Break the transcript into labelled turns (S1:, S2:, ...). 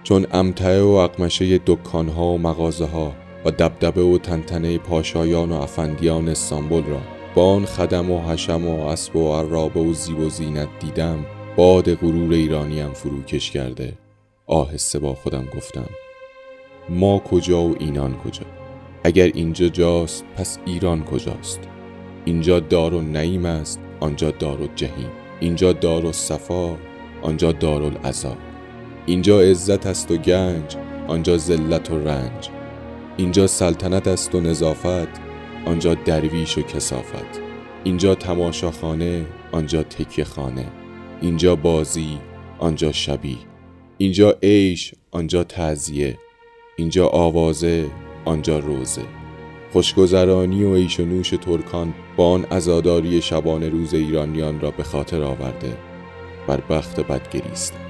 S1: چون امتعه و اقمشه دکانها و مغازه ها و دبدبه و تنتنه پاشایان و افندیان استانبول را با آن خدم و حشم و اسب و عرابه و زیب و زینت دیدم، باد غرور ایرانیم فروکش کرده. آهسته با خودم گفتم ما کجا و اینان کجا؟ اگر اینجا جاست پس ایران کجاست؟ اینجا دارالنعیم است، آنجا دارالجحیم. اینجا دارالصفا، آنجا دارالعذاب. اینجا عزت است و گنج، آنجا ذلت و رنج. اینجا سلطنت است و نظافت، آنجا درویش و کثافت. اینجا تماشاخانه، آنجا تکیه خانه. اینجا بازی، آنجا شبیه. اینجا عیش، آنجا تعزیه. اینجا آوازه، آنجا روزه. خوشگذرانی و عیش و نوش ترکان با آن عزاداری شبانه روز ایرانیان را به خاطر آورده، بر بخت بد گریستم.